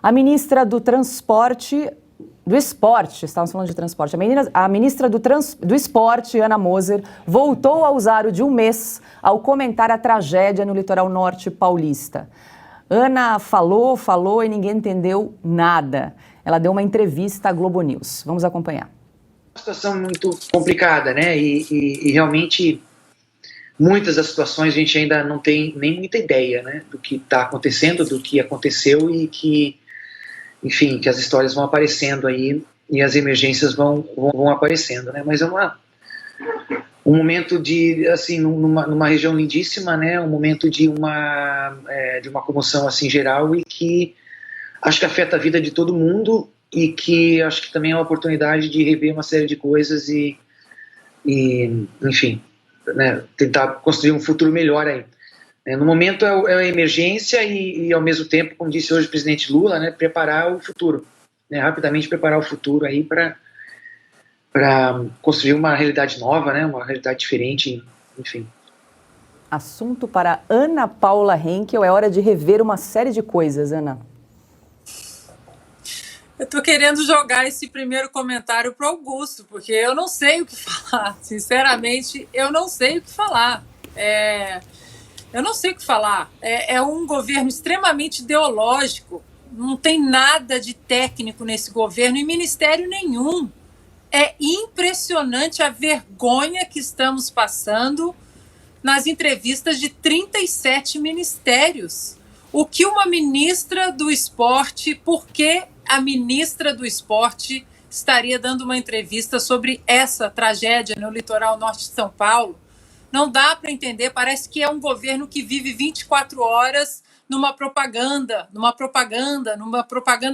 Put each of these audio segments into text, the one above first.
A ministra do Transporte, do Esporte, estávamos falando de transporte, a ministra do Esporte, Ana Moser, voltou a usar o de um mês ao comentar a tragédia no litoral norte paulista. Ana falou e ninguém entendeu nada. Ela deu uma entrevista à Globo News. Vamos acompanhar. Uma situação muito complicada, né? E realmente muitas das situações a gente ainda não tem nem muita ideia, né, do que está acontecendo, do que aconteceu e que, enfim, que as histórias vão aparecendo aí e as emergências vão aparecendo, né? Mas é um momento de, assim, numa região lindíssima, né? Um momento de uma comoção assim geral e que acho que afeta a vida de todo mundo e que acho que também é uma oportunidade de rever uma série de coisas e enfim, né, tentar construir um futuro melhor aí. No momento é a emergência e ao mesmo tempo, como disse hoje o presidente Lula, né, preparar o futuro, né, rapidamente preparar o futuro aí para construir uma realidade nova, né, uma realidade diferente, enfim. Assunto para Ana Paula Henkel, é hora de rever uma série de coisas, Ana. Eu estou querendo jogar esse primeiro comentário para o Augusto, porque eu não sei o que falar. Sinceramente, eu não sei o que falar. Eu não sei o que falar. É um governo extremamente ideológico. Não tem nada de técnico nesse governo e ministério nenhum. É impressionante a vergonha que estamos passando nas entrevistas de 37 ministérios. O que uma ministra do esporte, por que a ministra do esporte estaria dando uma entrevista sobre essa tragédia no litoral norte de São Paulo? Não dá para entender, parece que é um governo que vive 24 horas numa propaganda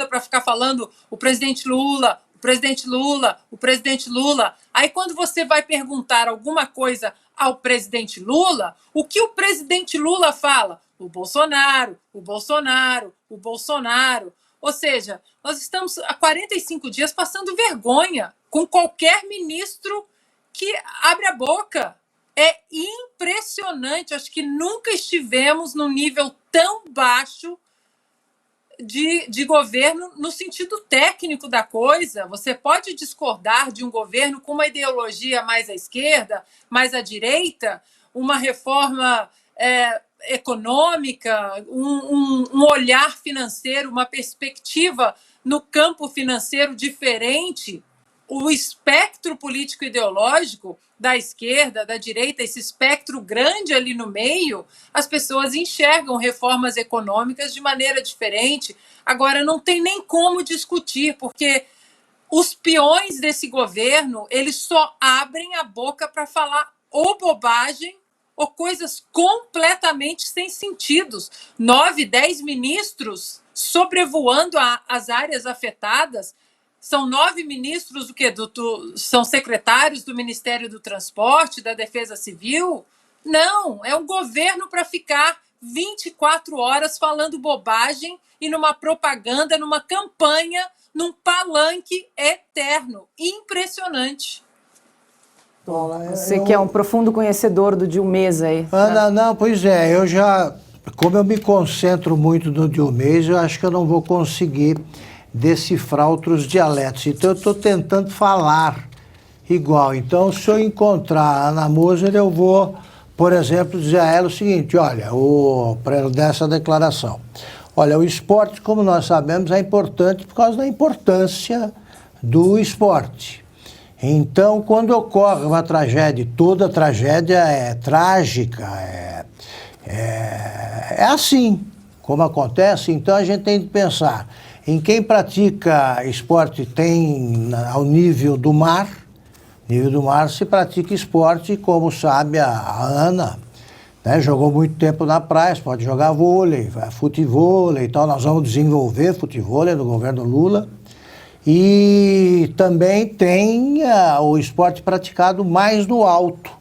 para ficar falando o presidente Lula, o presidente Lula, o presidente Lula. Aí quando você vai perguntar alguma coisa ao presidente Lula, o que o presidente Lula fala? O Bolsonaro, o Bolsonaro, o Bolsonaro. Ou seja, nós estamos há 45 dias passando vergonha com qualquer ministro que abre a boca. É impressionante. Acho que nunca estivemos num nível tão baixo de governo no sentido técnico da coisa. Você pode discordar de um governo com uma ideologia mais à esquerda, mais à direita, uma reforma econômica, um olhar financeiro, uma perspectiva no campo financeiro diferente. O espectro político-ideológico da esquerda, da direita, esse espectro grande ali no meio, as pessoas enxergam reformas econômicas de maneira diferente. Agora, não tem nem como discutir, porque os peões desse governo, eles só abrem a boca para falar ou bobagem ou coisas completamente sem sentidos. 9, 10 ministros sobrevoando as áreas afetadas. São 9 ministros são secretários do Ministério do Transporte, da Defesa Civil? Não, é um governo para ficar 24 horas falando bobagem e numa propaganda, numa campanha, num palanque eterno. Impressionante. Você que é um profundo conhecedor do Dilmês aí. Ana, não, pois é, como eu me concentro muito no Dilmês, eu acho que eu não vou conseguir decifrar outros dialetos. Então eu estou tentando falar igual. Então, se eu encontrar a Ana Moser, eu vou, por exemplo, dizer a ela o seguinte: olha, para ela dar essa declaração. Olha, o esporte, como nós sabemos, é importante por causa da importância do esporte. Então, quando ocorre uma tragédia, toda tragédia é trágica, é assim como acontece, então a gente tem que pensar em quem pratica esporte ao nível do mar. Nível do mar se pratica esporte, como sabe a Ana, né, jogou muito tempo na praia, pode jogar vôlei, futevôlei e tal. Nós vamos desenvolver futevôlei no governo Lula. E também tem o esporte praticado mais no alto,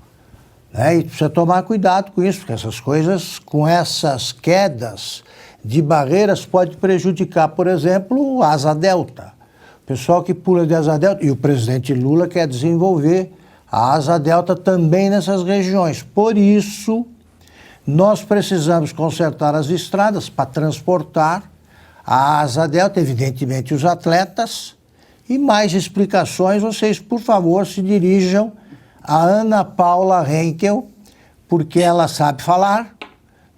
né? E precisa tomar cuidado com isso, porque essas coisas, com essas quedas de barreiras, pode prejudicar, por exemplo, a asa delta. O pessoal que pula de asa delta, e o presidente Lula quer desenvolver a asa delta também nessas regiões. Por isso, nós precisamos consertar as estradas para transportar A Asa Delta, evidentemente, os atletas. E mais explicações, vocês, por favor, se dirijam a Ana Paula Henkel, porque ela sabe falar,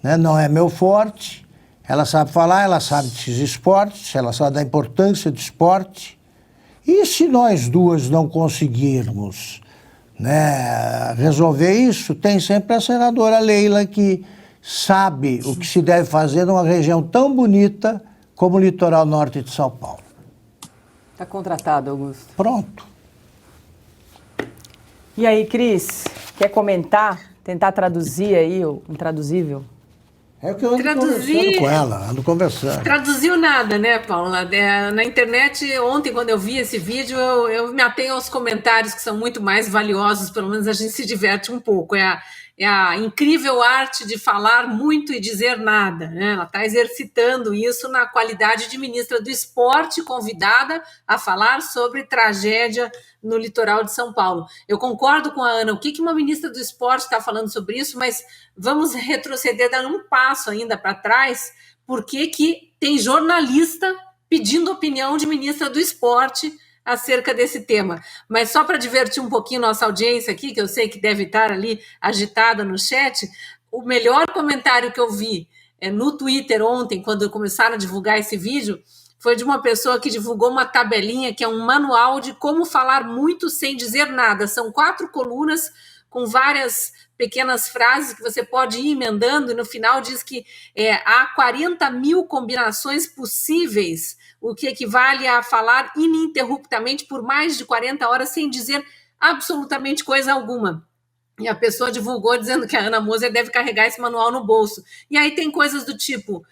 né? Não é meu forte. Ela sabe falar, ela sabe desses esportes, ela sabe da importância do esporte. E se nós duas não conseguirmos, né, resolver isso, tem sempre a senadora Leila, que sabe o que se deve fazer numa região tão bonita como o litoral norte de São Paulo. Está contratado, Augusto. Pronto. E aí, Cris, quer comentar? Tentar traduzir aí o intraduzível? É o que eu ando conversando com ela, ando conversando. Traduziu nada, né, Paula? Na internet, ontem, quando eu vi esse vídeo, eu me atenho aos comentários que são muito mais valiosos, pelo menos a gente se diverte um pouco. É a incrível arte de falar muito e dizer nada, né? Ela está exercitando isso na qualidade de ministra do Esporte, convidada a falar sobre tragédia no litoral de São Paulo. Eu concordo com a Ana, o que uma ministra do Esporte está falando sobre isso, mas vamos retroceder, dar um passo ainda para trás, porque que tem jornalista pedindo opinião de ministra do Esporte acerca desse tema. Mas só para divertir um pouquinho nossa audiência aqui, que eu sei que deve estar ali agitada no chat, o melhor comentário que eu vi no Twitter ontem, quando começaram a divulgar esse vídeo, foi de uma pessoa que divulgou uma tabelinha que é um manual de como falar muito sem dizer nada. São 4 colunas com várias pequenas frases que você pode ir emendando, e no final diz que há 40 mil combinações possíveis, o que equivale a falar ininterruptamente por mais de 40 horas sem dizer absolutamente coisa alguma. E a pessoa divulgou dizendo que a Ana Moser deve carregar esse manual no bolso. E aí tem coisas do tipo,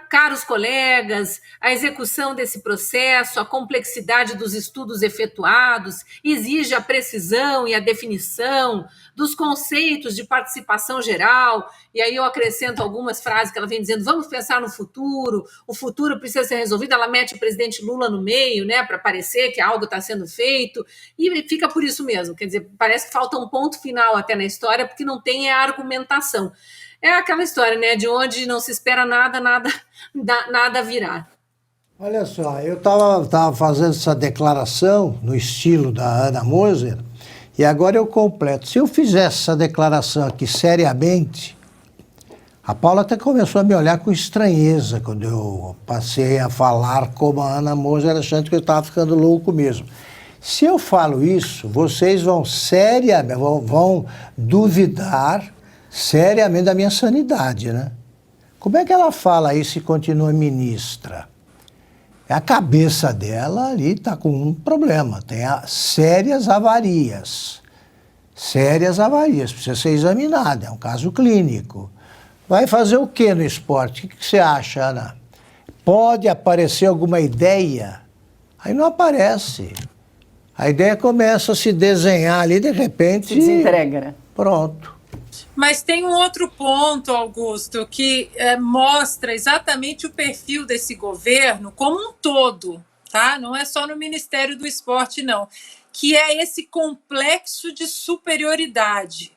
caros colegas, a execução desse processo, a complexidade dos estudos efetuados, exige a precisão e a definição dos conceitos de participação geral. E aí eu acrescento algumas frases que ela vem dizendo, vamos pensar no futuro, o futuro precisa ser resolvido. Ela mete o presidente Lula no meio, né, para parecer que algo está sendo feito, e fica por isso mesmo. Quer dizer, parece que falta um ponto final até na história, porque não tem a argumentação. É aquela história, né, de onde não se espera nada virá. Olha só, eu estava fazendo essa declaração no estilo da Ana Moser, e agora eu completo. Se eu fizesse essa declaração aqui seriamente, a Paula até começou a me olhar com estranheza quando eu passei a falar como a Ana Moser, achando que eu estava ficando louco mesmo. Se eu falo isso, vocês vão vão duvidar seriamente da minha sanidade, né? Como é que ela fala isso e continua ministra? A cabeça dela ali está com um problema, tem sérias avarias. Sérias avarias, precisa ser examinada, é um caso clínico. Vai fazer o que no esporte? O que você acha, Ana? Pode aparecer alguma ideia? Aí não aparece. A ideia começa a se desenhar ali, de repente... Se desentrega, né? Pronto. Mas tem um outro ponto, Augusto, que mostra exatamente o perfil desse governo como um todo, tá? Não é só no Ministério do Esporte, não. Que é esse complexo de superioridade.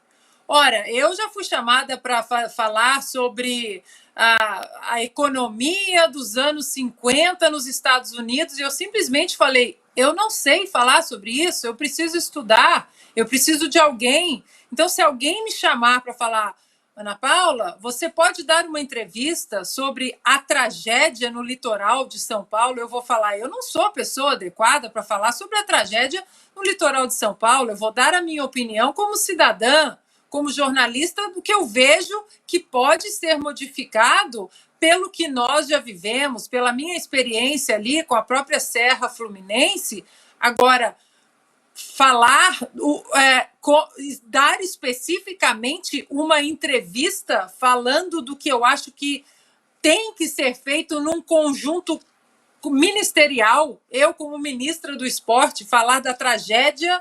Ora, eu já fui chamada para falar sobre a economia dos anos 50 nos Estados Unidos e eu simplesmente falei, eu não sei falar sobre isso, eu preciso estudar, eu preciso de alguém. Então, se alguém me chamar para falar, Ana Paula, você pode dar uma entrevista sobre a tragédia no litoral de São Paulo? Eu vou falar, eu não sou a pessoa adequada para falar sobre a tragédia no litoral de São Paulo, eu vou dar a minha opinião como cidadã, como jornalista, do que eu vejo que pode ser modificado pelo que nós já vivemos, pela minha experiência ali com a própria Serra Fluminense. Agora, falar, dar especificamente uma entrevista falando do que eu acho que tem que ser feito num conjunto ministerial, eu como ministra do Esporte, falar da tragédia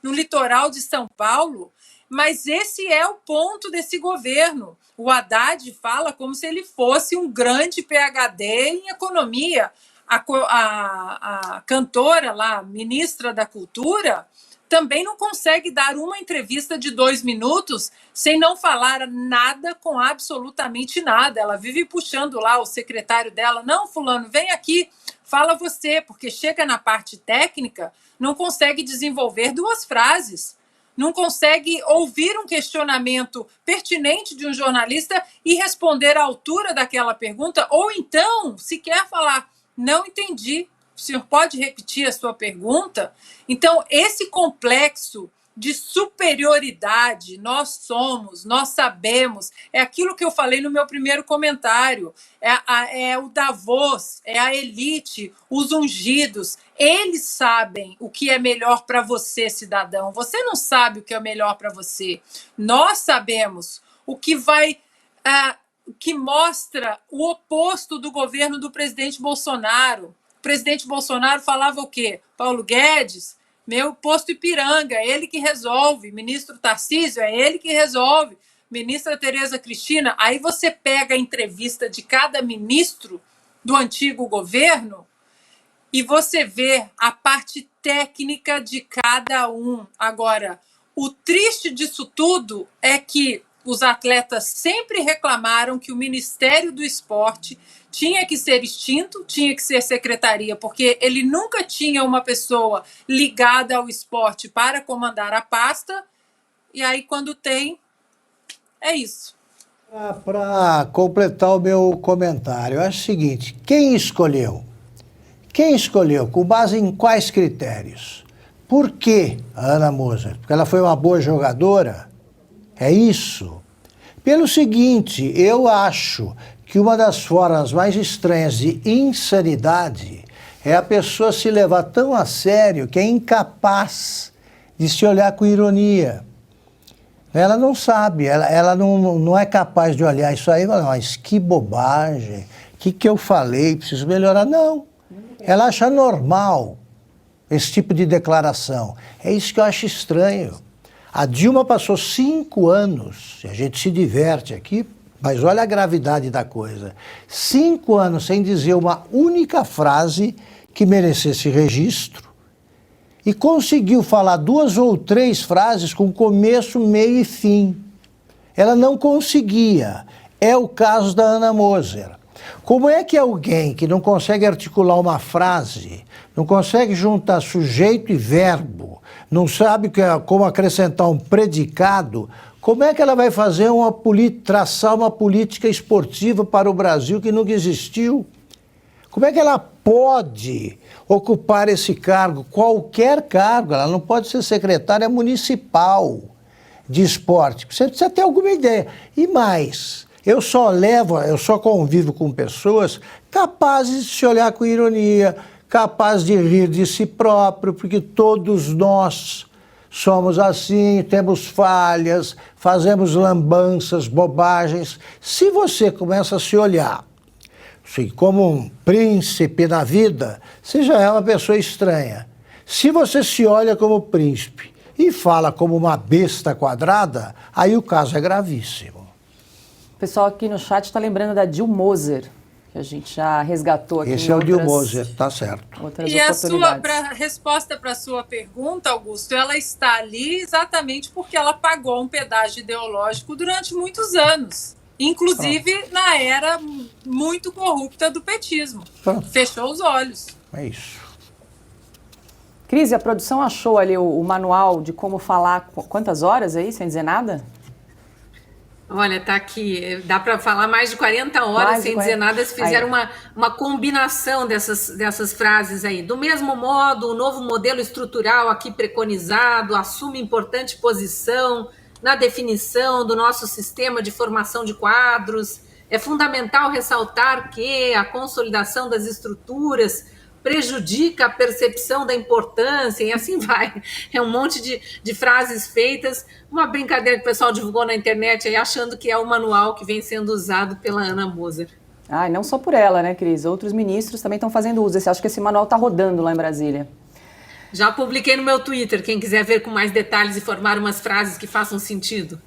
no litoral de São Paulo, mas esse é o ponto desse governo. O Haddad fala como se ele fosse um grande PhD em economia. A cantora lá, ministra da Cultura, também não consegue dar uma entrevista de 2 minutos sem não falar nada com absolutamente nada. Ela vive puxando lá o secretário dela, não, fulano, vem aqui, fala você, porque chega na parte técnica, não consegue desenvolver 2 frases, não consegue ouvir um questionamento pertinente de um jornalista e responder à altura daquela pergunta, ou então, se quer falar, não entendi, o senhor pode repetir a sua pergunta? Então, esse complexo de superioridade, nós somos, nós sabemos, é aquilo que eu falei no meu primeiro comentário, é o Davos, é a elite, os ungidos, eles sabem o que é melhor para você, cidadão, você não sabe o que é melhor para você, nós sabemos o que vai... que mostra o oposto do governo do presidente Bolsonaro. O presidente Bolsonaro falava o quê? Paulo Guedes, meu posto Ipiranga, é ele que resolve. Ministro Tarcísio, é ele que resolve. Ministra Tereza Cristina, aí você pega a entrevista de cada ministro do antigo governo e você vê a parte técnica de cada um. Agora, o triste disso tudo é que os atletas sempre reclamaram que o Ministério do Esporte tinha que ser extinto, tinha que ser secretaria, porque ele nunca tinha uma pessoa ligada ao esporte para comandar a pasta, e aí quando tem, é isso. Para completar o meu comentário, eu acho o seguinte, quem escolheu? Quem escolheu? Com base em quais critérios? Por que a Ana Moser? Porque ela foi uma boa jogadora? É isso? Pelo seguinte, eu acho que uma das formas mais estranhas de insanidade é a pessoa se levar tão a sério que é incapaz de se olhar com ironia. Ela não sabe, ela não é capaz de olhar isso aí e falar, mas que bobagem, o que eu falei, preciso melhorar. Não, ela acha normal esse tipo de declaração. É isso que eu acho estranho. A Dilma passou 5 anos, e a gente se diverte aqui, mas olha a gravidade da coisa, 5 anos sem dizer uma única frase que merecesse registro e conseguiu falar 2 ou 3 frases com começo, meio e fim. Ela não conseguia. É o caso da Ana Moser. Como é que alguém que não consegue articular uma frase, não consegue juntar sujeito e verbo, não sabe como acrescentar um predicado, como é que ela vai fazer traçar uma política esportiva para o Brasil que nunca existiu? Como é que ela pode ocupar esse cargo? Qualquer cargo, ela não pode ser secretária municipal de esporte. Você precisa ter alguma ideia. E mais, eu só convivo com pessoas capazes de se olhar com ironia, capazes de rir de si próprio, porque todos nós somos assim, temos falhas, fazemos lambanças, bobagens. Se você começa a se olhar assim, como um príncipe na vida, você já é uma pessoa estranha. Se você se olha como príncipe e fala como uma besta quadrada, aí o caso é gravíssimo. O pessoal aqui no chat está lembrando da Dil Moser, que a gente já resgatou aqui. Esse é o Dil Moser, tá certo. E a resposta para a sua pergunta, Augusto, ela está ali exatamente porque ela pagou um pedágio ideológico durante muitos anos. Inclusive na era muito corrupta do petismo. Fechou os olhos. É isso. Cris, a produção achou ali o manual de como falar quantas horas aí, sem dizer nada? Olha, tá aqui, dá para falar mais de 40 horas sem dizer nada. Eles fizeram uma combinação dessas frases aí. Do mesmo modo, o novo modelo estrutural aqui preconizado assume importante posição na definição do nosso sistema de formação de quadros. É fundamental ressaltar que a consolidação das estruturas prejudica a percepção da importância, e assim vai. É um monte de frases feitas, uma brincadeira que o pessoal divulgou na internet aí, achando que é o manual que vem sendo usado pela Ana Moser. Ah, e não só por ela, né, Cris? Outros ministros também estão fazendo uso. Acho que esse manual está rodando lá em Brasília. Já publiquei no meu Twitter, quem quiser ver com mais detalhes e formar umas frases que façam sentido.